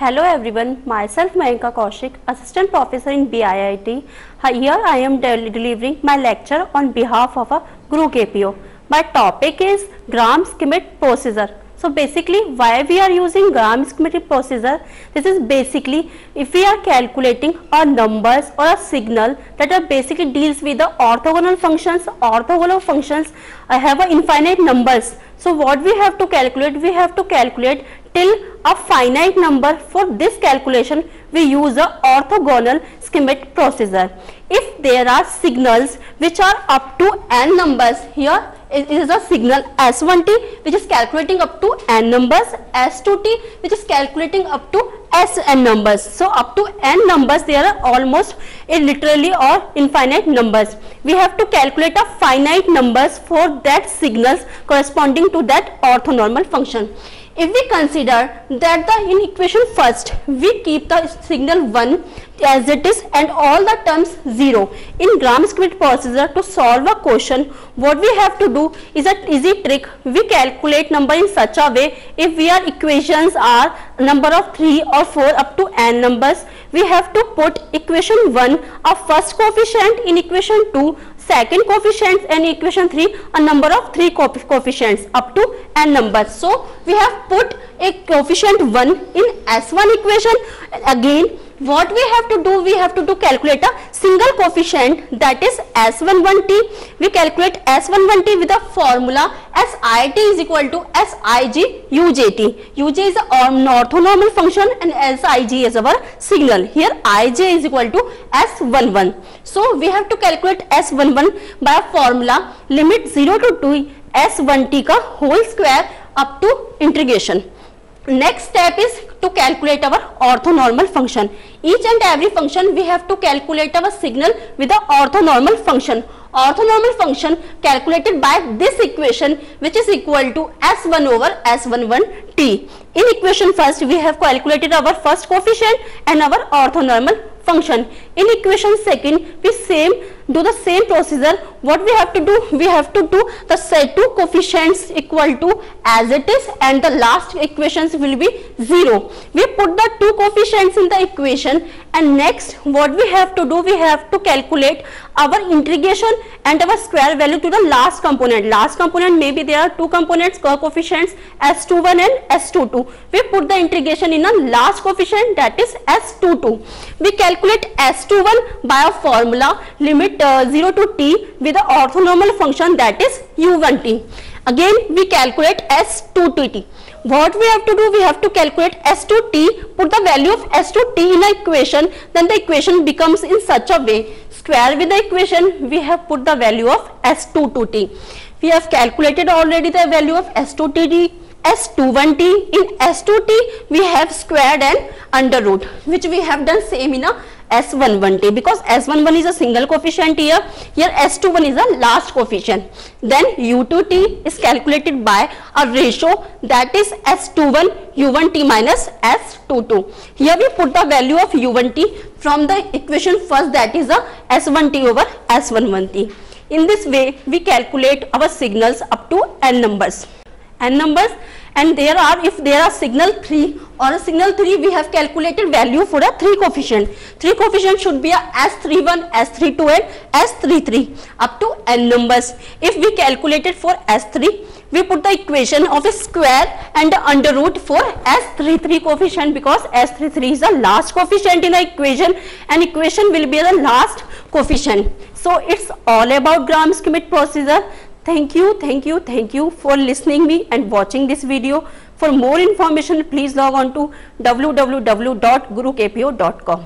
Hello everyone, myself Mayanka Kaushik, Assistant Professor in BIIT. Here I am delivering my lecture on behalf of a Guru KPO. My topic is Gram-Schmidt procedure. So basically why we are using Gram-Schmidt procedure? This is basically if we are calculating a numbers or a signal that are basically deals with the orthogonal functions. Orthogonal functions have a infinite numbers. So what we have to calculate? We have to calculate till a finite number. For this calculation we use a orthogonal Schmidt procedure. If there are signals which are up to n numbers, here it is a signal S1t which is calculating up to n numbers, S2t which is calculating up to Sn numbers. So up to n numbers there are almost literally or infinite numbers. We have to calculate a finite numbers for that signals corresponding to that orthonormal function. If we consider that in equation first we keep the signal 1 as it is and all the terms 0. In Gram-Schmidt procedure, to solve a question, what we have to do is an easy trick. We calculate number in such a way, if we are equations are number of 3 or 4 up to n numbers, we have to put equation 1 a first coefficient, in equation 2 second coefficient, and equation 3 a number of 3 coefficients up to n numbers. So we have put a coefficient 1 in S1 equation. Again what we have to do, we have to calculate a single coefficient, that is S11t. We calculate S11t with a formula SIT is equal to SIG UJT. UJ is an orthonormal function and SIG is our signal. Here IJ is equal to S11. So we have to calculate S11 by a formula limit 0 to 2 S1t ka whole square up to integration. Next step is to calculate our orthonormal function. Each and every function we have to calculate our signal with the orthonormal function. Orthonormal function calculated by this equation which is equal to S1 over S11t. In equation first we have calculated our first coefficient and our orthonormal function. In equation second we do the same procedure. What we have to do? We have to do the set two coefficients equal to as it is and the last equations will be 0. We put the two coefficients in the equation and next what we have to do? We have to calculate our integration and our square value to the last component. Last component maybe there are two components coefficients S21 and S22. We put the integration in a last coefficient, that is S22. We calculate S21 by a formula limit 0 to t with the orthonormal function, that is u1t. Again we calculate S2t. What we have to do? We have to calculate S2t, put the value of S2t in the equation, then the equation becomes in such a way, square with the equation we have put the value of S22t. We have calculated already the value of S2t, S21t. In S2t we have squared and under root, which we have done same in a S11t, because S11 is a single coefficient here S21 is a last coefficient. Then U2t is calculated by a ratio, that is S21 U1t minus S22. Here we put the value of U1t from the equation first, that is a S1t over S11t. In this way we calculate our signals up to n numbers. And if there are signal 3 or a signal 3, we have calculated value for a 3 coefficient. 3 coefficient should be a S31, S32 and S33 up to n numbers. If we calculated for S3, we put the equation of a square and the under root for S33 coefficient, because S33 is the last coefficient in the equation and equation will be the last coefficient. So it's all about Gram-Schmidt procedure. Thank you for listening me and watching this video. For more information please log on to www.gurukpo.com.